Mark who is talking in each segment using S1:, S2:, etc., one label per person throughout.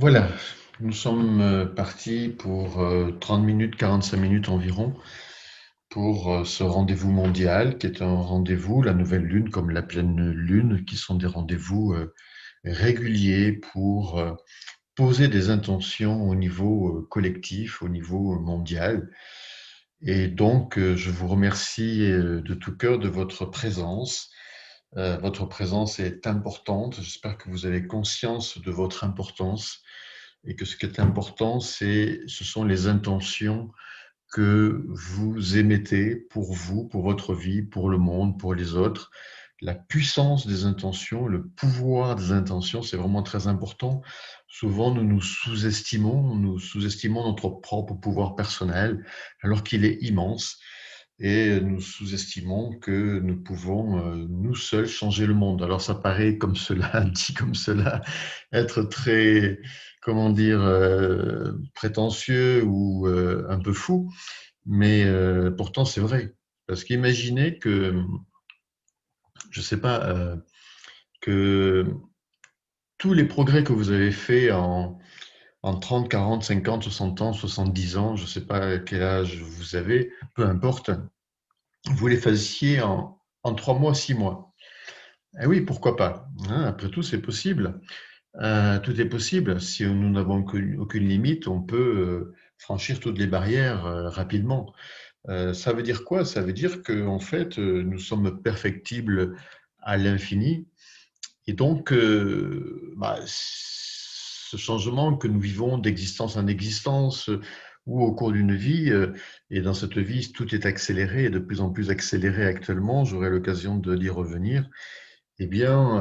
S1: Voilà, nous sommes partis pour 30 minutes, 45 minutes environ pour ce rendez-vous mondial qui est un rendez-vous, la nouvelle lune comme la pleine lune, qui sont des rendez-vous réguliers pour poser des intentions au niveau collectif, au niveau mondial. Et donc, je vous remercie de tout cœur de votre présence. Votre présence est importante. J'espère que vous avez conscience de votre importance et que ce qui est important, ce sont les intentions que vous émettez pour vous, pour votre vie, pour le monde, pour les autres. La puissance des intentions, le pouvoir des intentions, c'est vraiment très important. Souvent, nous sous-estimons notre propre pouvoir personnel, alors qu'il est immense. Et nous sous-estimons que nous pouvons, nous seuls, changer le monde. Alors, ça paraît comme cela, dit comme cela, être très, comment dire, prétentieux ou un peu fou, mais pourtant c'est vrai. Parce qu'imaginez que, je ne sais pas, que tous les progrès que vous avez faits en 30, 40, 50, 60 ans, 70 ans, je ne sais pas quel âge vous avez, peu importe, vous les fassiez en 3 mois, 6 mois. Eh oui, pourquoi pas, hein, après tout, c'est possible. Tout est possible. Si nous n'avons aucune limite, on peut franchir toutes les barrières rapidement. Ça veut dire quoi? Ça veut dire qu'en fait, nous sommes perfectibles à l'infini. Et donc, ce changement que nous vivons d'existence en existence ou au cours d'une vie, et dans cette vie, tout est accéléré et de plus en plus accéléré actuellement, j'aurai l'occasion d'y revenir, eh bien,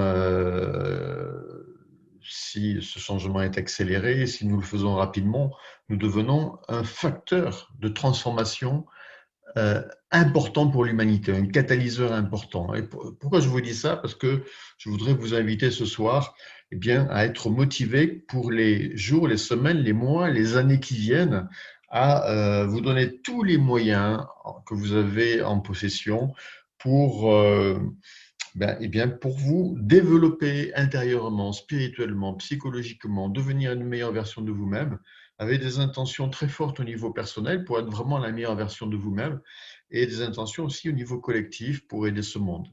S1: si ce changement est accéléré, si nous le faisons rapidement, nous devenons un facteur de transformation euh, important pour l'humanité, un catalyseur important. Et pourquoi je vous dis ça? Parce que je voudrais vous inviter ce soir, eh bien, à être motivé pour les jours, les semaines, les mois, les années qui viennent, à vous donner tous les moyens que vous avez en possession pour, eh bien, pour vous développer intérieurement, spirituellement, psychologiquement, devenir une meilleure version de vous-même, avec des intentions très fortes au niveau personnel pour être vraiment la meilleure version de vous-même et des intentions aussi au niveau collectif pour aider ce monde.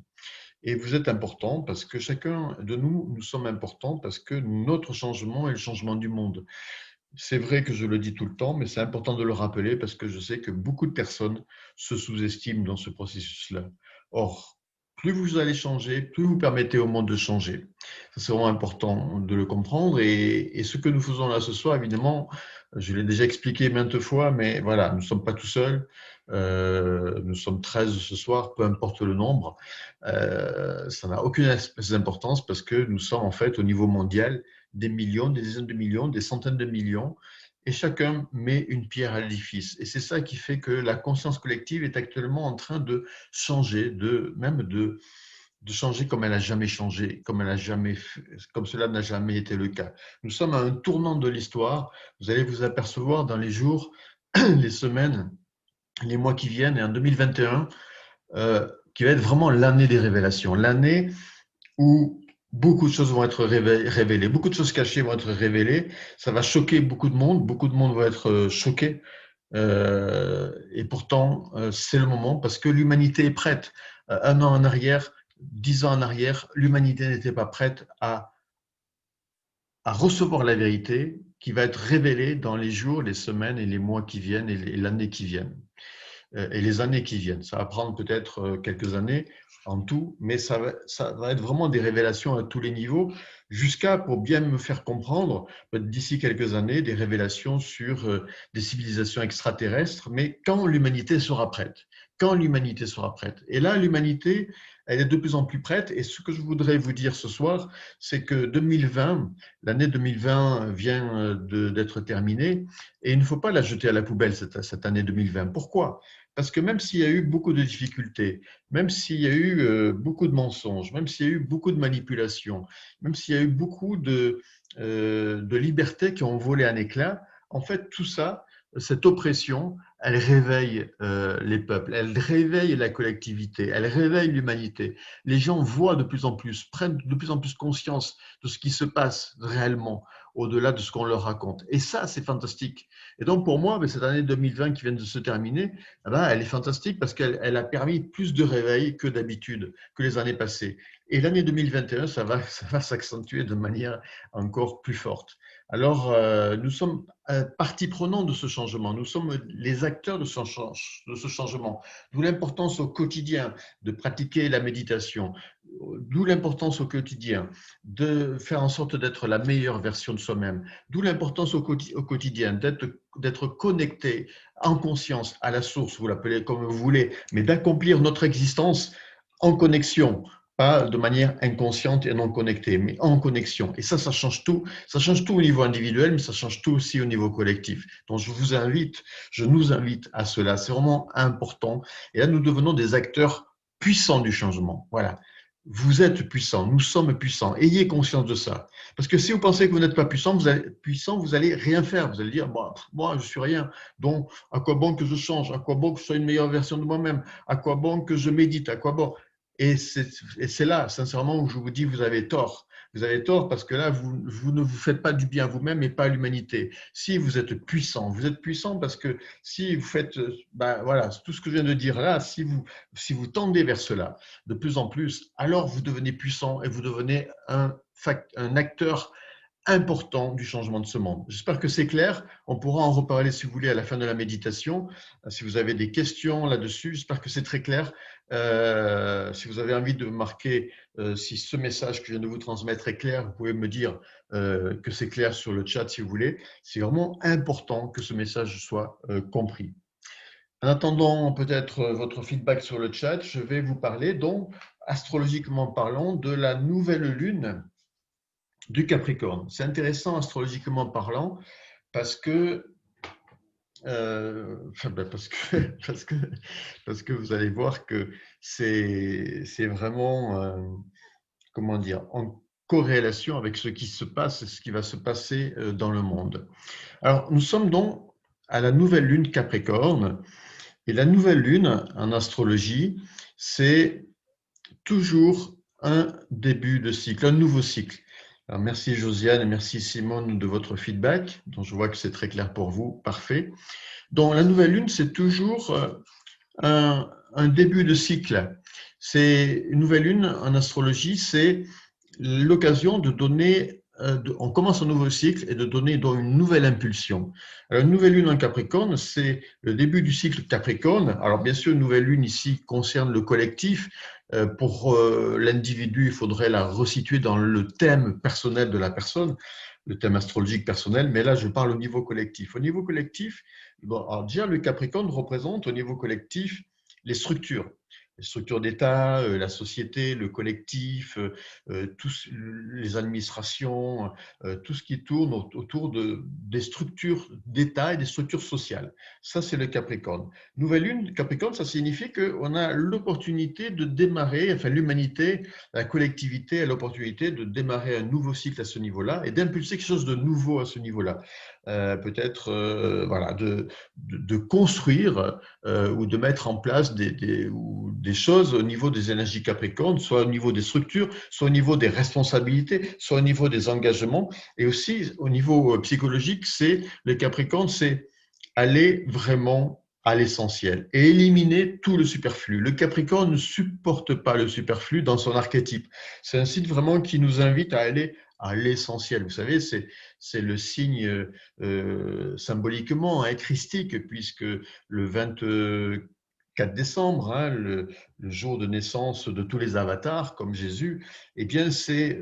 S1: Et vous êtes important parce que chacun de nous, nous sommes importants parce que notre changement est le changement du monde. C'est vrai que je le dis tout le temps, mais c'est important de le rappeler parce que je sais que beaucoup de personnes se sous-estiment dans ce processus-là. Or, plus vous allez changer, plus vous permettez au monde de changer. C'est vraiment important de le comprendre. Et ce que nous faisons là ce soir, évidemment, je l'ai déjà expliqué maintes fois, mais voilà, nous ne sommes pas tout seuls. Nous sommes 13 ce soir, peu importe le nombre. Ça n'a aucune espèce d'importance parce que nous sommes en fait au niveau mondial des millions, des dizaines de millions, des centaines de millions, et chacun met une pierre à l'édifice. Et c'est ça qui fait que la conscience collective est actuellement en train de changer, de changer comme elle n'a jamais changé, comme cela n'a jamais été le cas. Nous sommes à un tournant de l'histoire. Vous allez vous apercevoir dans les jours, les semaines, les mois qui viennent, et en 2021, qui va être vraiment l'année des révélations, l'année où beaucoup de choses vont être révélées, beaucoup de choses cachées vont être révélées. Ça va choquer beaucoup de monde va être choqué. Et pourtant, c'est le moment parce que l'humanité est prête. Un an en arrière, 10 ans en arrière, l'humanité n'était pas prête à recevoir la vérité qui va être révélée dans les jours, les semaines et les mois qui viennent et l'année qui viennent et les années qui viennent. Ça va prendre peut-être quelques années en tout, mais ça va être vraiment des révélations à tous les niveaux, jusqu'à, pour bien me faire comprendre, d'ici quelques années, des révélations sur des civilisations extraterrestres, mais quand l'humanité sera prête. Quand l'humanité sera prête. Et là, l'humanité, elle est de plus en plus prête. Et ce que je voudrais vous dire ce soir, c'est que 2020, l'année 2020 vient d'être terminée, et il ne faut pas la jeter à la poubelle, cette année 2020. Pourquoi? Parce que même s'il y a eu beaucoup de difficultés, même s'il y a eu beaucoup de mensonges, même s'il y a eu beaucoup de manipulations, même s'il y a eu beaucoup de libertés qui ont volé un éclat, en fait, tout ça, cette oppression, elle réveille les peuples, elle réveille la collectivité, elle réveille l'humanité. Les gens voient de plus en plus, prennent de plus en plus conscience de ce qui se passe réellement, au-delà de ce qu'on leur raconte. Et ça, c'est fantastique. Et donc, pour moi, cette année 2020 qui vient de se terminer, elle est fantastique parce qu'elle a permis plus de réveil que d'habitude, que les années passées. Et l'année 2021, ça va s'accentuer de manière encore plus forte. Alors, nous sommes partie prenante de ce changement, nous sommes les acteurs de ce changement, d'où l'importance au quotidien de pratiquer la méditation, d'où l'importance au quotidien de faire en sorte d'être la meilleure version de soi-même, d'où l'importance au quotidien d'être connecté en conscience à la source, vous l'appelez comme vous voulez, mais d'accomplir notre existence en connexion, pas de manière inconsciente et non connectée, mais en connexion. Et ça change tout. Ça change tout au niveau individuel, mais ça change tout aussi au niveau collectif. Donc, je nous invite à cela. C'est vraiment important. Et là, nous devenons des acteurs puissants du changement. Voilà. Vous êtes puissants, nous sommes puissants. Ayez conscience de ça. Parce que si vous pensez que vous n'êtes pas puissant, vous allez rien faire. Vous allez dire, moi, je suis rien. Donc, à quoi bon que je change? À quoi bon que je sois une meilleure version de moi-même? À quoi bon que je médite? À quoi bon? Et c'est là, sincèrement, où je vous dis, vous avez tort. Vous avez tort parce que là, vous ne vous faites pas du bien à vous-même et pas à l'humanité. Si vous êtes puissant parce que si vous faites, voilà, tout ce que je viens de dire là, si vous tendez vers cela de plus en plus, alors vous devenez puissant et vous devenez un acteur important du changement de ce monde. J'espère que c'est clair. On pourra en reparler si vous voulez à la fin de la méditation. Si vous avez des questions là-dessus, j'espère que c'est très clair. Si vous avez envie de marquer si ce message que je viens de vous transmettre est clair, vous pouvez me dire que c'est clair sur le chat si vous voulez. C'est vraiment important que ce message soit compris. En attendant peut-être votre feedback sur le chat, je vais vous parler donc, astrologiquement parlant, de la nouvelle lune du Capricorne. C'est intéressant astrologiquement parlant parce que, parce que vous allez voir que c'est vraiment, comment dire, en corrélation avec ce qui se passe et ce qui va se passer dans le monde. Alors, nous sommes donc à la nouvelle lune Capricorne et la nouvelle lune en astrologie, c'est toujours un début de cycle, un nouveau cycle. Alors, merci Josiane et merci Simone de votre feedback, dont je vois que c'est très clair pour vous, parfait. Donc la nouvelle lune, c'est toujours un début de cycle. C'est une nouvelle lune en astrologie, c'est l'occasion de donner, on commence un nouveau cycle et de donner donc une nouvelle impulsion. Alors, une nouvelle lune en Capricorne, c'est le début du cycle Capricorne. Alors bien sûr, une nouvelle lune ici concerne le collectif. Pour l'individu, il faudrait la resituer dans le thème personnel de la personne, le thème astrologique personnel, mais là je parle au niveau collectif. Au niveau collectif, bon, alors déjà le Capricorne représente au niveau collectif les structures d'État, la société, le collectif, tous les administrations, tout ce qui tourne autour des structures d'État et des structures sociales. Ça, c'est le Capricorne. Nouvelle lune, Capricorne, ça signifie qu'on a l'opportunité de démarrer, enfin l'humanité, la collectivité a l'opportunité de démarrer un nouveau cycle à ce niveau-là et d'impulser quelque chose de nouveau à ce niveau-là. Peut-être voilà, de construire ou de mettre en place des choses au niveau des énergies Capricorne, soit au niveau des structures, soit au niveau des responsabilités, soit au niveau des engagements, et aussi au niveau psychologique, c'est le Capricorne, c'est aller vraiment à l'essentiel et éliminer tout le superflu. Le Capricorne ne supporte pas le superflu dans son archétype. C'est un signe vraiment qui nous invite à aller à l'essentiel. Vous savez, c'est le signe symboliquement christique, puisque le 24 décembre, le jour de naissance de tous les avatars, comme Jésus, eh bien, c'est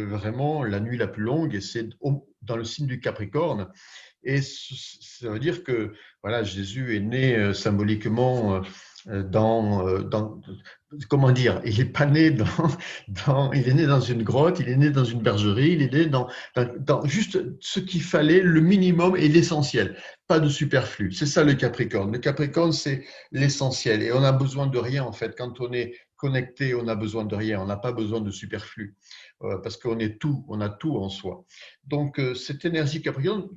S1: vraiment la nuit la plus longue et c'est dans le signe du Capricorne. Et ça veut dire que voilà, Jésus est né symboliquement comment dire, il n'est pas né il est né dans une grotte, il est né dans une bergerie, il est né dans juste ce qu'il fallait, le minimum et l'essentiel, pas de superflu. C'est ça le Capricorne. Le Capricorne, c'est l'essentiel et on n'a besoin de rien en fait. Quand on est connecté, on n'a besoin de rien, on n'a pas besoin de superflu. parce qu'on est tout, on a tout en soi. Donc, cette énergie Capricorne,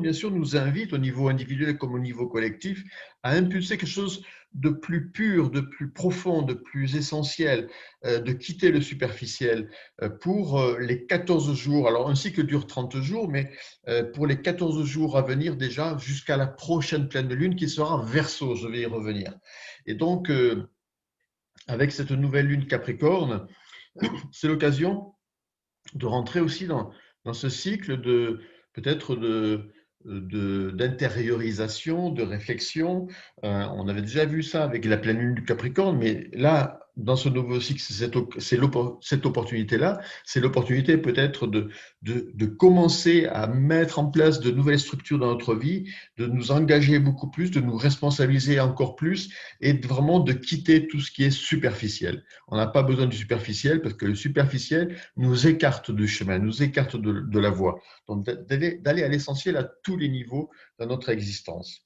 S1: bien sûr, nous invite au niveau individuel comme au niveau collectif à impulser quelque chose de plus pur, de plus profond, de plus essentiel, de quitter le superficiel pour les 14 jours. Alors, un cycle dure 30 jours, mais pour les 14 jours à venir déjà, jusqu'à la prochaine pleine lune qui sera Verseau, je vais y revenir. Et donc, avec cette nouvelle lune Capricorne, c'est l'occasion de rentrer aussi dans ce cycle de peut-être d'intériorisation, de réflexion. On avait déjà vu ça avec la pleine lune du Capricorne, mais là, dans ce nouveau cycle, cette opportunité-là, c'est l'opportunité peut-être de commencer à mettre en place de nouvelles structures dans notre vie, de nous engager beaucoup plus, de nous responsabiliser encore plus et vraiment de quitter tout ce qui est superficiel. On n'a pas besoin du superficiel parce que le superficiel nous écarte du chemin, nous écarte de la voie. Donc d'aller à l'essentiel à tous les niveaux de notre existence.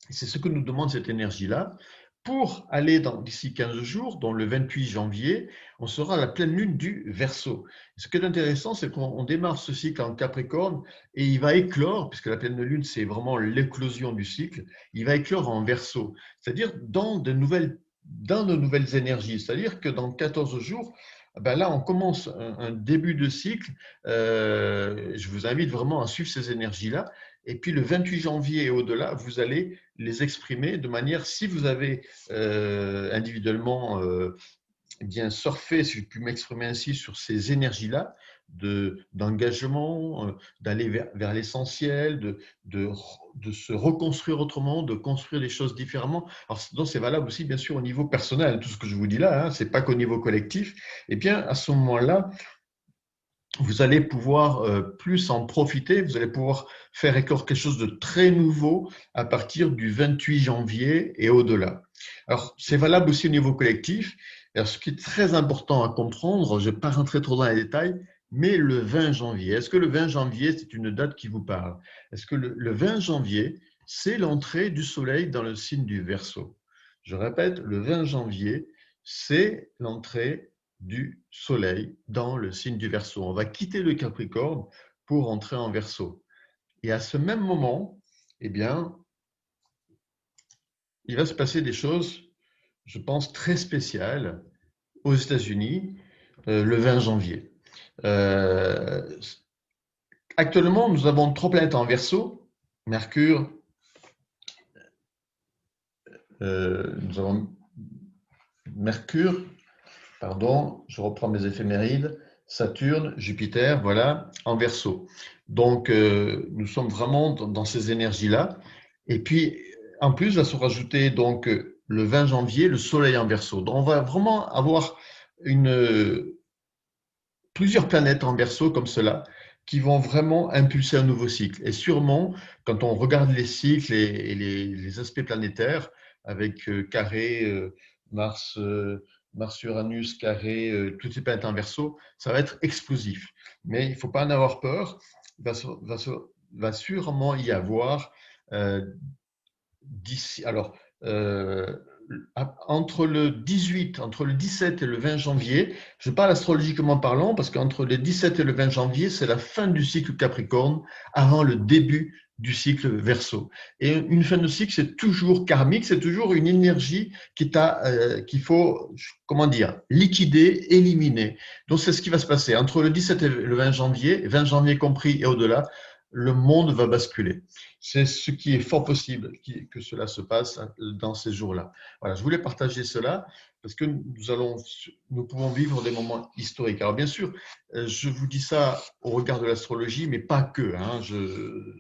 S1: Et c'est ce que nous demande cette énergie-là. Pour aller d'ici 15 jours, dans le 28 janvier, on sera à la pleine lune du Verseau. Ce qui est intéressant, c'est qu'on démarre ce cycle en Capricorne et il va éclore, puisque la pleine lune, c'est vraiment l'éclosion du cycle, il va éclore en Verseau, c'est-à-dire dans de nouvelles énergies. C'est-à-dire que dans 14 jours, ben là, on commence un début de cycle. Je vous invite vraiment à suivre ces énergies-là. Et puis le 28 janvier et au-delà, vous allez les exprimer de manière, si vous avez individuellement bien surfé, si je puis m'exprimer ainsi, sur ces énergies-là, d'engagement, d'aller vers l'essentiel, de se reconstruire autrement, de construire les choses différemment. Alors, donc c'est valable aussi, bien sûr, au niveau personnel, tout ce que je vous dis là, hein, ce n'est pas qu'au niveau collectif. Eh bien, à ce moment-là, vous allez pouvoir plus en profiter, vous allez pouvoir faire éclore quelque chose de très nouveau à partir du 28 janvier et au-delà. Alors, c'est valable aussi au niveau collectif. Alors, ce qui est très important à comprendre, je ne vais pas rentrer trop dans les détails, mais le 20 janvier, est-ce que le 20 janvier, c'est une date qui vous parle? Est-ce que le 20 janvier, c'est l'entrée du soleil dans le signe du Verseau? Je répète, le 20 janvier, c'est l'entrée du soleil dans le signe du Verseau. On va quitter le Capricorne pour entrer en Verseau. Et à ce même moment, eh bien, il va se passer des choses, je pense, très spéciales aux États-Unis le 20 janvier. Actuellement, nous avons 3 planètes en Verseau. Mercure, nous avons Mercure, pardon, je reprends mes éphémérides, Saturne, Jupiter, voilà, en Verseau. Donc, nous sommes vraiment dans ces énergies-là. Et puis, en plus, va se rajouter donc le 20 janvier, le Soleil en Verseau. Donc, on va vraiment avoir plusieurs planètes en Verseau comme cela qui vont vraiment impulser un nouveau cycle. Et sûrement, quand on regarde les cycles et les aspects planétaires, avec carré, Mars, Mars-Uranus, carré, toutes ces planètes en Verseau, ça va être explosif. Mais il ne faut pas en avoir peur. Il va sûrement y avoir d'ici. Alors, entre le 17 et le 20 janvier, je parle astrologiquement parlant parce qu'entre le 17 et le 20 janvier, c'est la fin du cycle Capricorne avant le début du cycle Verseau. Et une fin de cycle, c'est toujours karmique, c'est toujours une énergie qu'il faut, comment dire, liquider, éliminer. Donc, c'est ce qui va se passer. Entre le 17 et le 20 janvier compris et au-delà, le monde va basculer. C'est ce qui est fort possible que cela se passe dans ces jours-là. Voilà, je voulais partager cela parce que nous pouvons vivre des moments historiques. Alors bien sûr, je vous dis ça au regard de l'astrologie, mais pas que. Hein,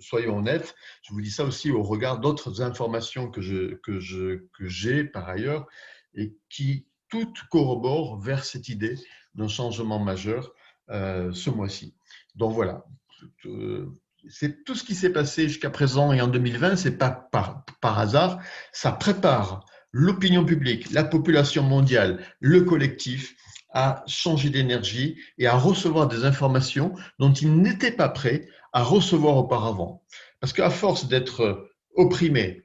S1: soyons honnêtes, je vous dis ça aussi au regard d'autres informations que j'ai par ailleurs et qui toutes corroborent vers cette idée d'un changement majeur ce mois-ci. Donc voilà. C'est tout ce qui s'est passé jusqu'à présent et en 2020, c'est pas par hasard, ça prépare l'opinion publique, la population mondiale, le collectif à changer d'énergie et à recevoir des informations dont ils n'étaient pas prêts à recevoir auparavant. Parce qu'à force d'être opprimés,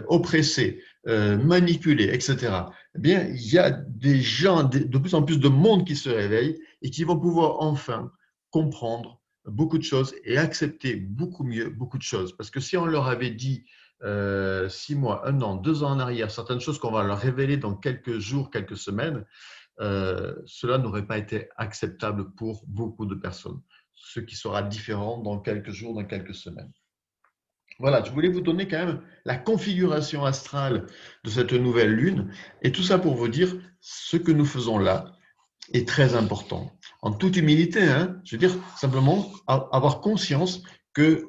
S1: oppressés, manipulés, etc. Eh bien, il y a des gens, de plus en plus de monde qui se réveillent et qui vont pouvoir enfin comprendre beaucoup de choses et accepter beaucoup mieux beaucoup de choses. Parce que si on leur avait dit 6 mois, 1 an, 2 ans en arrière, certaines choses qu'on va leur révéler dans quelques jours, quelques semaines, cela n'aurait pas été acceptable pour beaucoup de personnes. Ce qui sera différent dans quelques jours, dans quelques semaines. Voilà, je voulais vous donner quand même la configuration astrale de cette nouvelle lune et tout ça pour vous dire ce que nous faisons là est très important. En toute humilité, hein, je veux dire simplement avoir conscience que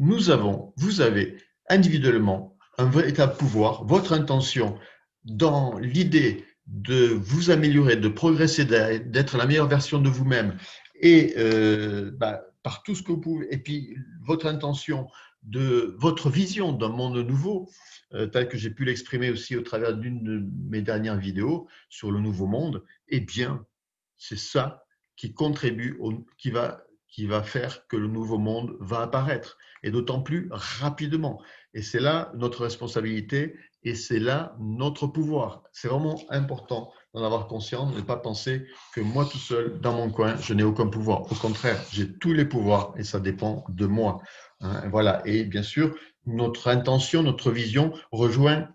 S1: nous avons, vous avez individuellement un véritable pouvoir, votre intention dans l'idée de vous améliorer, de progresser, d'être la meilleure version de vous-même et par tout ce que vous pouvez, et puis votre intention de votre vision d'un monde nouveau, tel que j'ai pu l'exprimer aussi au travers d'une de mes dernières vidéos sur le nouveau monde, eh bien, c'est ça qui contribue, qui va faire que le nouveau monde va apparaître, et d'autant plus rapidement. Et c'est là notre responsabilité, et c'est là notre pouvoir. C'est vraiment important d'en avoir conscience, de ne pas penser que moi tout seul, dans mon coin, je n'ai aucun pouvoir. Au contraire, j'ai tous les pouvoirs, et ça dépend de moi. Hein, voilà. Et bien sûr, notre intention, notre vision rejoint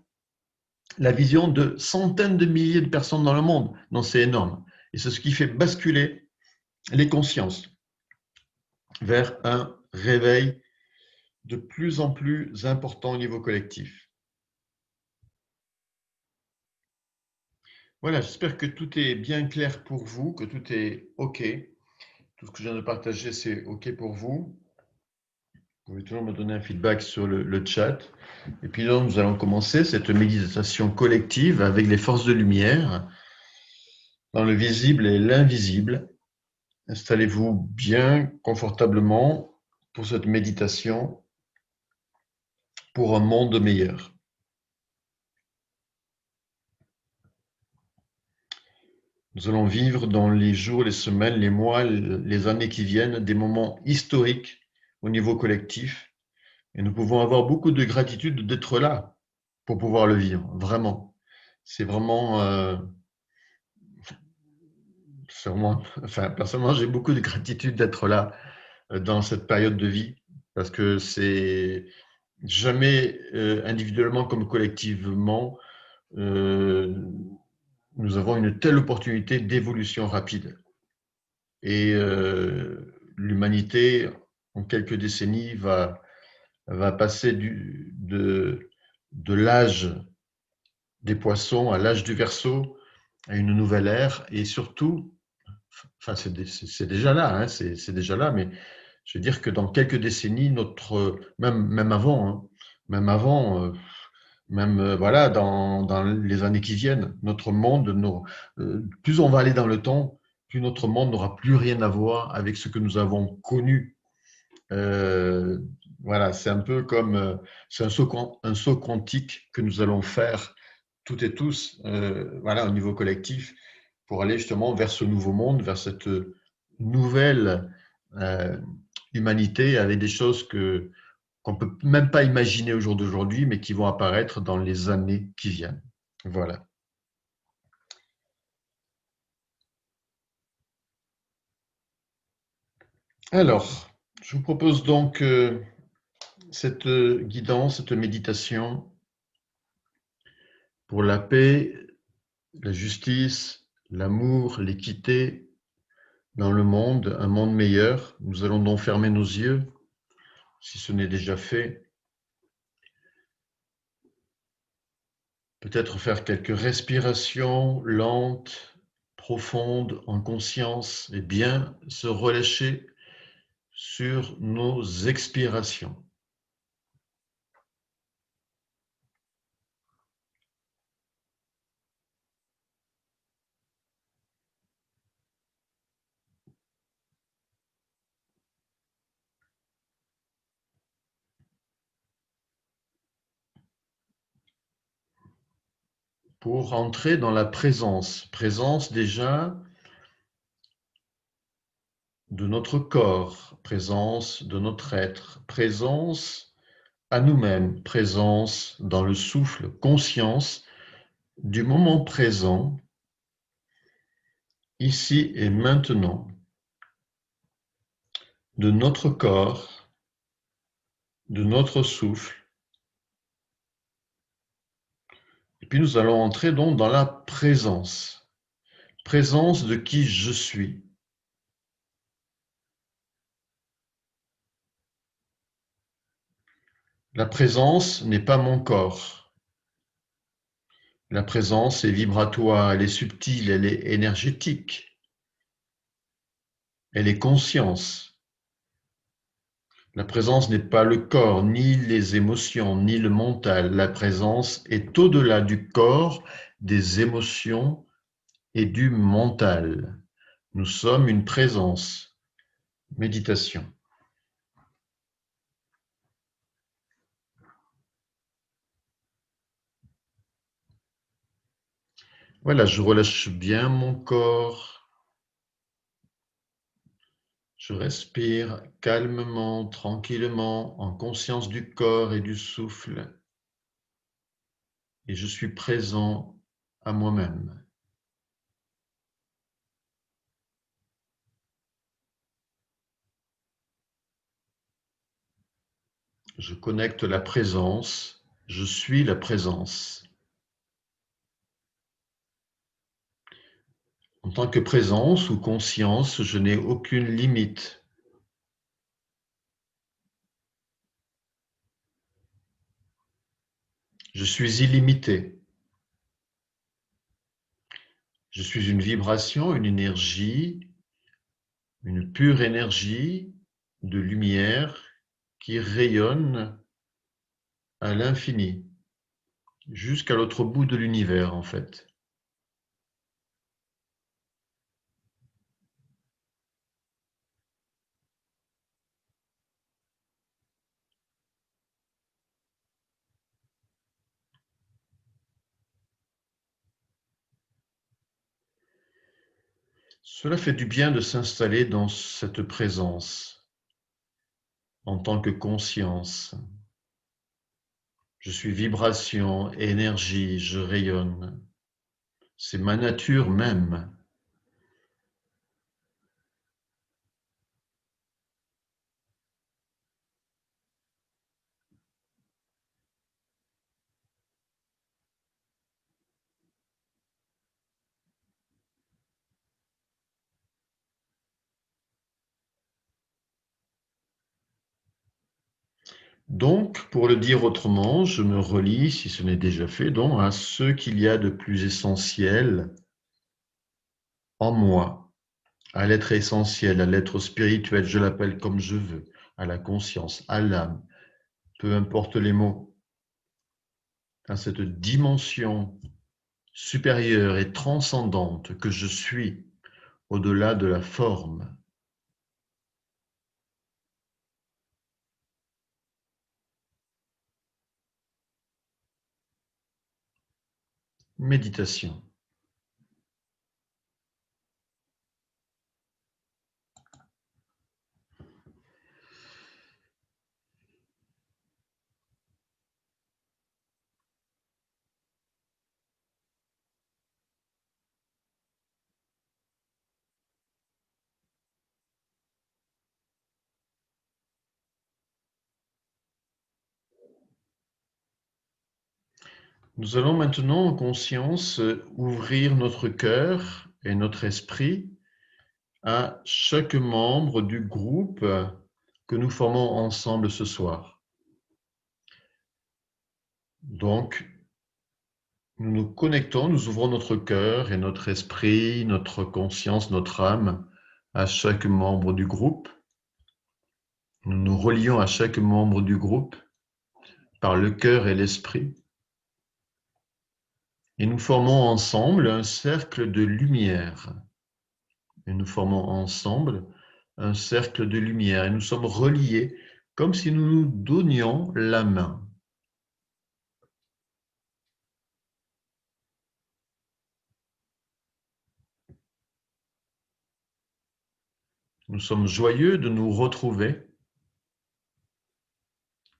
S1: la vision de centaines de milliers de personnes dans le monde. Donc c'est énorme. Et c'est ce qui fait basculer les consciences vers un réveil de plus en plus important au niveau collectif. Voilà, j'espère que tout est bien clair pour vous, que tout est OK. Tout ce que je viens de partager, c'est OK pour vous. Vous pouvez toujours me donner un feedback sur le chat. Et puis donc, nous allons commencer cette méditation collective avec les forces de lumière dans le visible et l'invisible. Installez-vous bien confortablement pour cette méditation pour un monde meilleur. Nous allons vivre dans les jours, les semaines, les mois, les années qui viennent des moments historiques au niveau collectif et nous pouvons avoir beaucoup de gratitude d'être là pour pouvoir le vivre, vraiment. C'est vraiment, enfin, personnellement, j'ai beaucoup de gratitude d'être là dans cette période de vie parce que c'est jamais individuellement comme collectivement, euh, nous avons une telle opportunité d'évolution rapide. Et l'humanité, en quelques décennies, va passer de l'âge des poissons à l'âge du Verseau, à une nouvelle ère. Et surtout, enfin, c'est déjà là, hein, c'est déjà là, mais je veux dire que dans quelques décennies, même avant, hein, même avant, voilà, dans les années qui viennent, notre monde, plus on va aller dans le temps, plus notre monde n'aura plus rien à voir avec ce que nous avons connu. Euh, voilà, c'est un peu comme c'est un saut quantique que nous allons faire toutes et tous, voilà, au niveau collectif, pour aller justement vers ce nouveau monde, vers cette nouvelle euh, humanité avec des choses qu'on ne peut même pas imaginer au jour d'aujourd'hui, mais qui vont apparaître dans les années qui viennent. Voilà. Alors, je vous propose donc cette guidance, cette méditation pour la paix, la justice, l'amour, l'équité dans le monde, un monde meilleur. Nous allons donc fermer nos yeux, si ce n'est déjà fait. Peut-être faire quelques respirations lentes, profondes, en conscience, et bien se relâcher sur nos expirations. Pour entrer dans la présence. Présence déjà de notre corps, présence de notre être, présence à nous-mêmes, présence dans le souffle, conscience du moment présent, ici et maintenant, de notre corps, de notre souffle. Et puis nous allons entrer donc dans la présence. Présence de qui je suis. La présence n'est pas mon corps. La présence est vibratoire, elle est subtile, elle est énergétique. Elle est conscience. La présence n'est pas le corps, ni les émotions, ni le mental. La présence est au-delà du corps, des émotions et du mental. Nous sommes une présence. Méditation. Voilà, je relâche bien mon corps. Je respire calmement, tranquillement, en conscience du corps et du souffle. Et je suis présent à moi-même. Je connecte la présence. Je suis la présence. En tant que présence ou conscience, je n'ai aucune limite. Je suis illimité. Je suis une vibration, une énergie, une pure énergie de lumière qui rayonne à l'infini, jusqu'à l'autre bout de l'univers en fait. Cela fait du bien de s'installer dans cette présence en tant que conscience. Je suis vibration, énergie, je rayonne. C'est ma nature même. Donc, pour le dire autrement, je me relie, si ce n'est déjà fait, donc à ce qu'il y a de plus essentiel en moi, à l'être essentiel, à l'être spirituel, je l'appelle comme je veux, à la conscience, à l'âme, peu importe les mots, à cette dimension supérieure et transcendante que je suis au-delà de la forme. Méditation. Nous allons maintenant en conscience ouvrir notre cœur et notre esprit à chaque membre du groupe que nous formons ensemble ce soir. Donc, nous nous connectons, nous ouvrons notre cœur et notre esprit, notre conscience, notre âme à chaque membre du groupe. Nous nous relions à chaque membre du groupe par le cœur et l'esprit. Et nous formons ensemble un cercle de lumière. Et nous formons ensemble un cercle de lumière. Et nous sommes reliés comme si nous nous donnions la main. Nous sommes joyeux de nous retrouver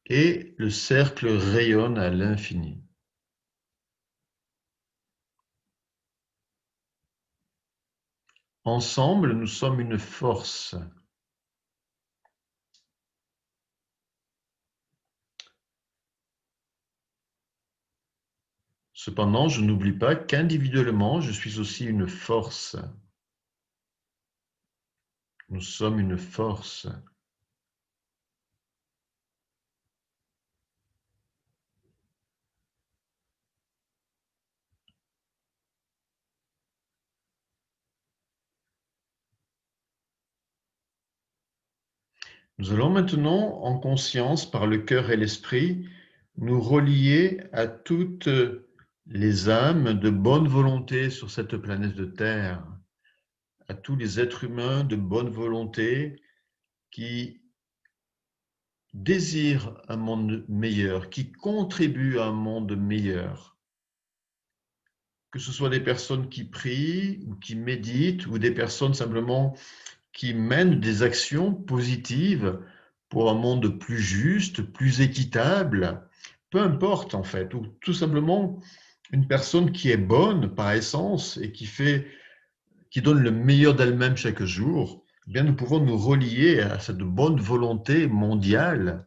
S1: et le cercle rayonne à l'infini. Ensemble, nous sommes une force. Cependant, je n'oublie pas qu'individuellement, je suis aussi une force. Nous sommes une force. Nous allons maintenant, en conscience, par le cœur et l'esprit, nous relier à toutes les âmes de bonne volonté sur cette planète de Terre, à tous les êtres humains de bonne volonté qui désirent un monde meilleur, qui contribuent à un monde meilleur. Que ce soit des personnes qui prient ou qui méditent ou des personnes simplement qui mènent des actions positives pour un monde plus juste, plus équitable, peu importe en fait, ou tout simplement une personne qui est bonne par essence et qui donne le meilleur d'elle-même chaque jour, eh bien nous pouvons nous relier à cette bonne volonté mondiale,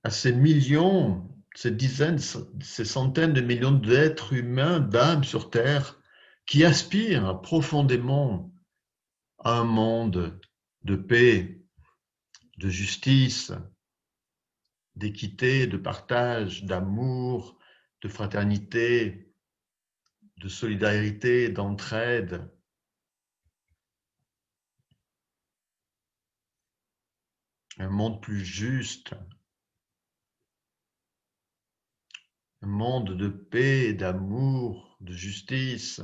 S1: à ces millions, ces dizaines, ces centaines de millions d'êtres humains, d'âmes sur Terre, qui aspirent profondément à un monde de paix, de justice, d'équité, de partage, d'amour, de fraternité, de solidarité, d'entraide. Un monde plus juste, un monde de paix, d'amour, de justice,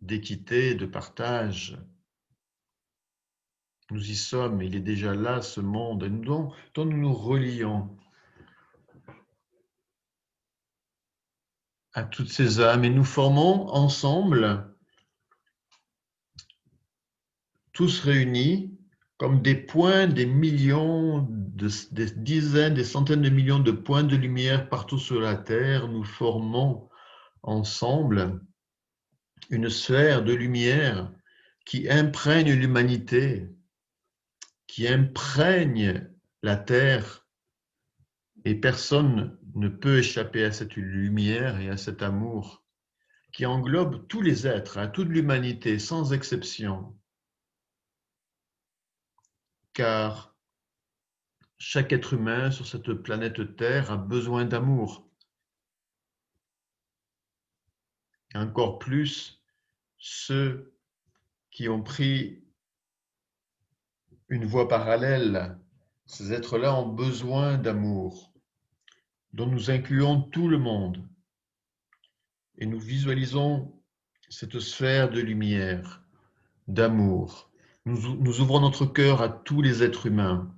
S1: d'équité, de partage. Nous y sommes, il est déjà là ce monde dont nous nous relions à toutes ces âmes et nous formons ensemble, tous réunis, comme des points, des millions, des dizaines, des centaines de millions de points de lumière partout sur la Terre, nous formons ensemble une sphère de lumière qui imprègne l'humanité, qui imprègne la Terre, et personne ne peut échapper à cette lumière et à cet amour qui englobe tous les êtres, toute l'humanité, sans exception. Car chaque être humain sur cette planète Terre a besoin d'amour. Et encore plus ceux qui ont pris une voie parallèle. Ces êtres-là ont besoin d'amour, dont nous incluons tout le monde. Et nous visualisons cette sphère de lumière, d'amour. Nous ouvrons notre cœur à tous les êtres humains,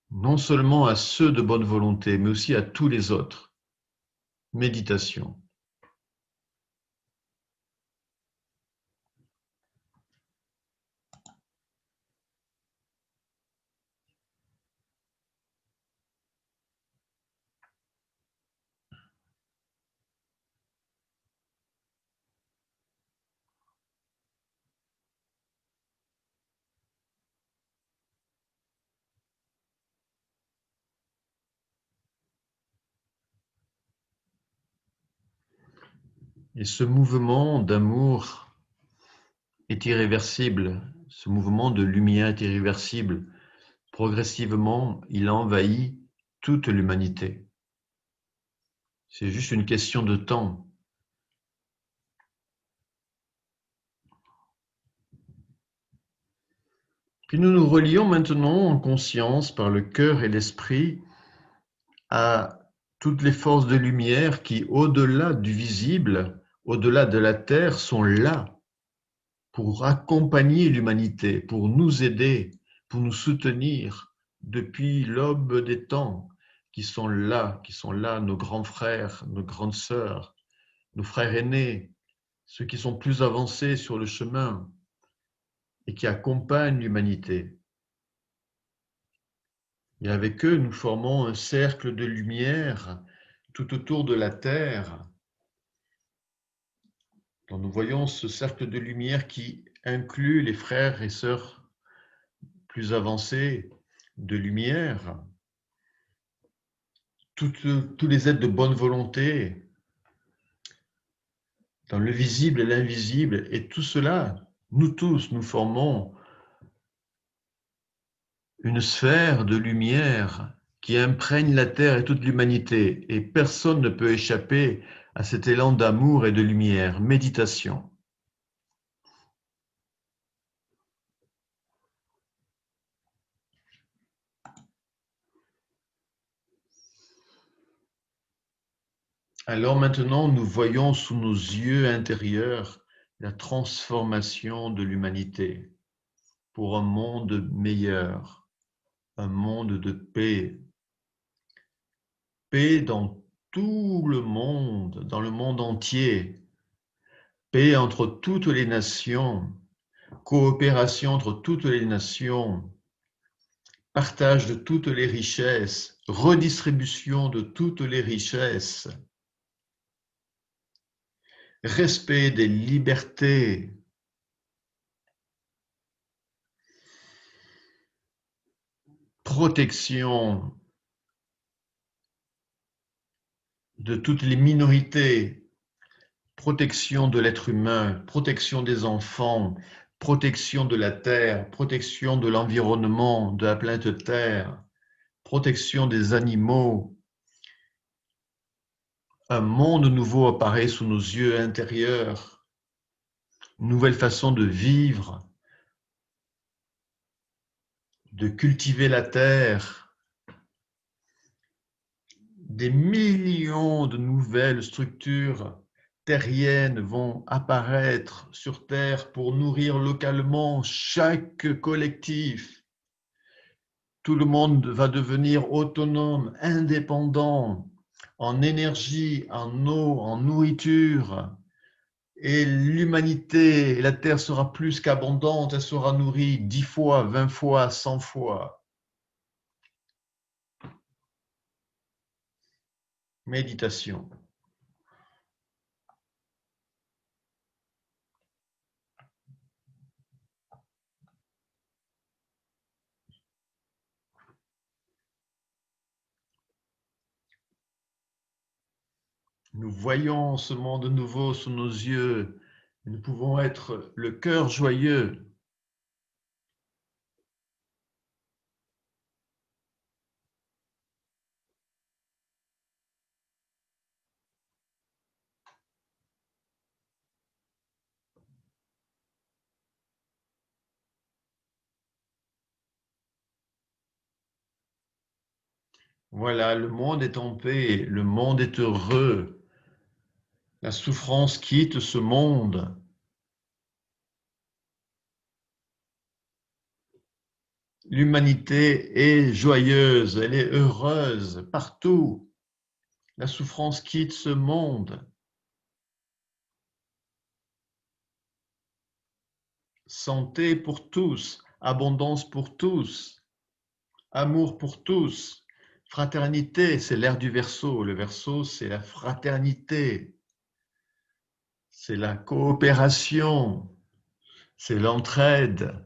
S1: non seulement à ceux de bonne volonté, mais aussi à tous les autres. Méditation. Et ce mouvement d'amour est irréversible, ce mouvement de lumière est irréversible. Progressivement, il envahit toute l'humanité. C'est juste une question de temps. Puis nous nous relions maintenant en conscience par le cœur et l'esprit à toutes les forces de lumière qui, au-delà du visible, au-delà de la Terre, sont là pour accompagner l'humanité, pour nous aider, pour nous soutenir depuis l'aube des temps, qui sont là, nos grands frères, nos grandes sœurs, nos frères aînés, ceux qui sont plus avancés sur le chemin et qui accompagnent l'humanité. Et avec eux, nous formons un cercle de lumière tout autour de la Terre. Donc nous voyons ce cercle de lumière qui inclut les frères et sœurs plus avancés de lumière, tous les êtres de bonne volonté, dans le visible et l'invisible, et tout cela, nous tous, nous formons une sphère de lumière qui imprègne la Terre et toute l'humanité, et personne ne peut échapper à cet élan d'amour et de lumière. Méditation. Alors maintenant, nous voyons sous nos yeux intérieurs la transformation de l'humanité pour un monde meilleur, un monde de paix. Paix dans tout le monde, dans le monde entier. Paix entre toutes les nations, coopération entre toutes les nations, partage de toutes les richesses, redistribution de toutes les richesses, respect des libertés, protection de toutes les minorités, protection de l'être humain, protection des enfants, protection de la terre, protection de l'environnement, de la planète Terre, protection des animaux. Un monde nouveau apparaît sous nos yeux intérieurs, une nouvelle façon de vivre, de cultiver la terre. Des millions de nouvelles structures terriennes vont apparaître sur Terre pour nourrir localement chaque collectif. Tout le monde va devenir autonome, indépendant en énergie, en eau, en nourriture. Et l'humanité, la Terre sera plus qu'abondante, elle sera nourrie 10 fois, 20 fois, 100 fois. Méditation. Nous voyons ce monde nouveau sous nos yeux. Nous pouvons être le cœur joyeux. Voilà, le monde est en paix, le monde est heureux. La souffrance quitte ce monde. L'humanité est joyeuse, elle est heureuse partout. La souffrance quitte ce monde. Santé pour tous, abondance pour tous, amour pour tous. Fraternité, c'est l'ère du Verseau. Le Verseau, c'est la fraternité, c'est la coopération, c'est l'entraide.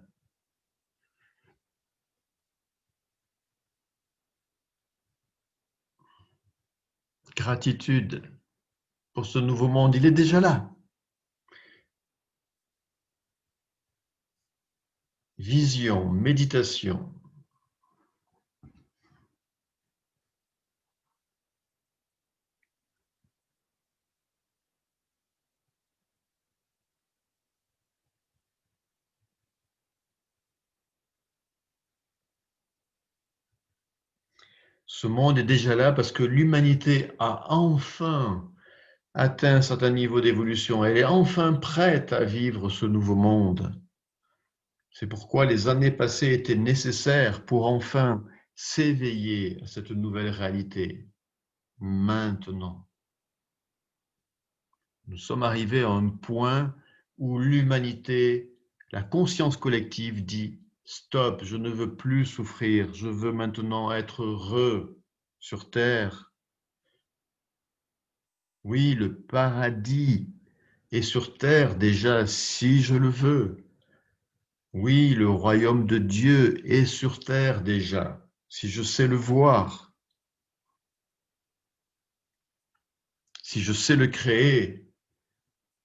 S1: Gratitude pour ce nouveau monde, il est déjà là. Vision, méditation. Ce monde est déjà là parce que l'humanité a enfin atteint un certain niveau d'évolution. Elle est enfin prête à vivre ce nouveau monde. C'est pourquoi les années passées étaient nécessaires pour enfin s'éveiller à cette nouvelle réalité. Maintenant. Nous sommes arrivés à un point où l'humanité, la conscience collective dit « Stop, je ne veux plus souffrir, je veux maintenant être heureux sur Terre. » Oui, le paradis est sur Terre déjà si je le veux. Oui, le royaume de Dieu est sur Terre déjà, si je sais le voir, si je sais le créer,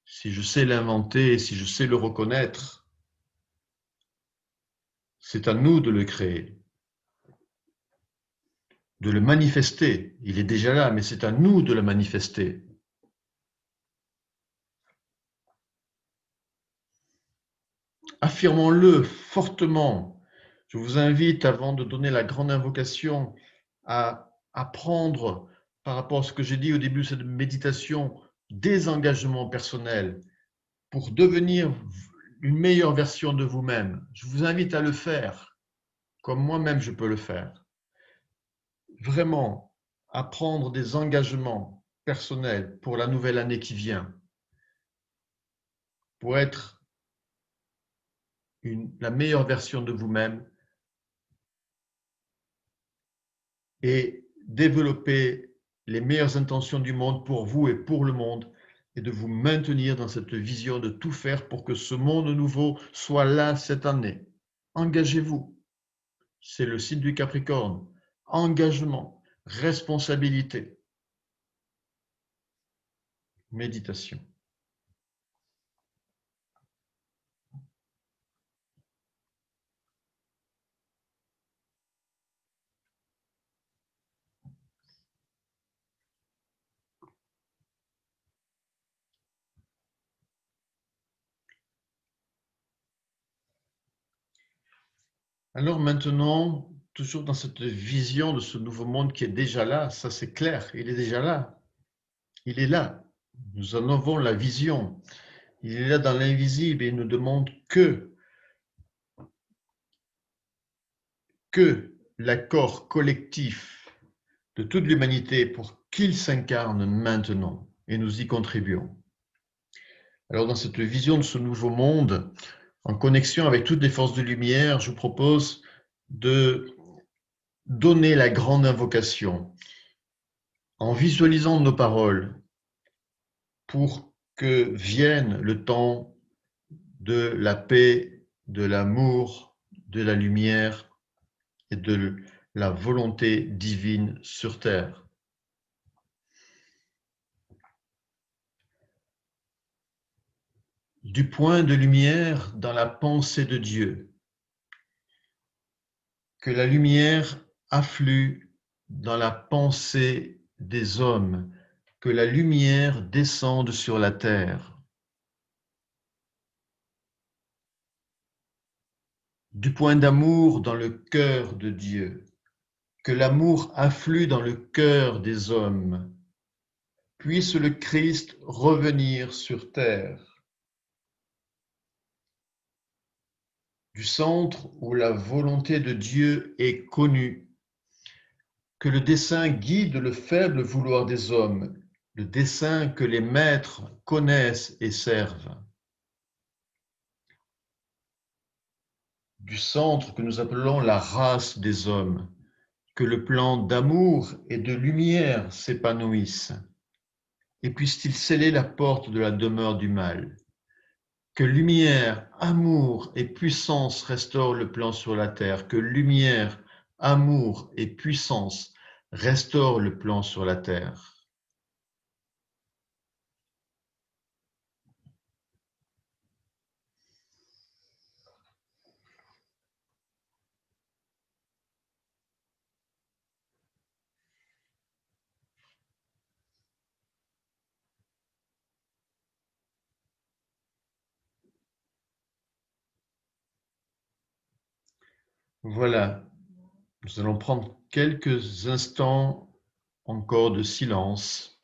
S1: si je sais l'inventer, si je sais le reconnaître. C'est à nous de le créer, de le manifester. Il est déjà là, mais c'est à nous de le manifester. Affirmons-le fortement. Je vous invite, avant de donner la grande invocation, à prendre, par rapport à ce que j'ai dit au début de cette méditation, des engagements personnels pour devenir une meilleure version de vous-même. Je vous invite à le faire, comme moi-même je peux le faire. Vraiment, à prendre des engagements personnels pour la nouvelle année qui vient, pour être la meilleure version de vous-même et développer les meilleures intentions du monde pour vous et pour le monde, et de vous maintenir dans cette vision de tout faire pour que ce monde nouveau soit là cette année. Engagez-vous. C'est le signe du Capricorne. Engagement, responsabilité, méditation. Alors maintenant, toujours dans cette vision de ce nouveau monde qui est déjà là, ça c'est clair, il est déjà là, il est là. Nous en avons la vision. Il est là dans l'invisible et il ne demande que l'accord collectif de toute l'humanité pour qu'il s'incarne maintenant et nous y contribuons. Alors dans cette vision de ce nouveau monde, en connexion avec toutes les forces de lumière, je vous propose de donner la grande invocation en visualisant nos paroles pour que vienne le temps de la paix, de l'amour, de la lumière et de la volonté divine sur terre. Du point de lumière dans la pensée de Dieu, que la lumière afflue dans la pensée des hommes, que la lumière descende sur la terre. Du point d'amour dans le cœur de Dieu, que l'amour afflue dans le cœur des hommes. Puisse le Christ revenir sur terre. Du centre où la volonté de Dieu est connue, que le dessein guide le faible vouloir des hommes, le dessein que les maîtres connaissent et servent. Du centre que nous appelons la race des hommes, que le plan d'amour et de lumière s'épanouisse, et puisse-t-il sceller la porte de la demeure du mal. Que lumière, amour et puissance restaurent le plan sur la terre, que lumière, amour et puissance restaurent le plan sur la terre. Voilà, nous allons prendre quelques instants encore de silence.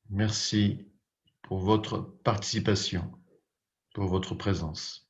S1: Merci pour votre participation, pour votre présence.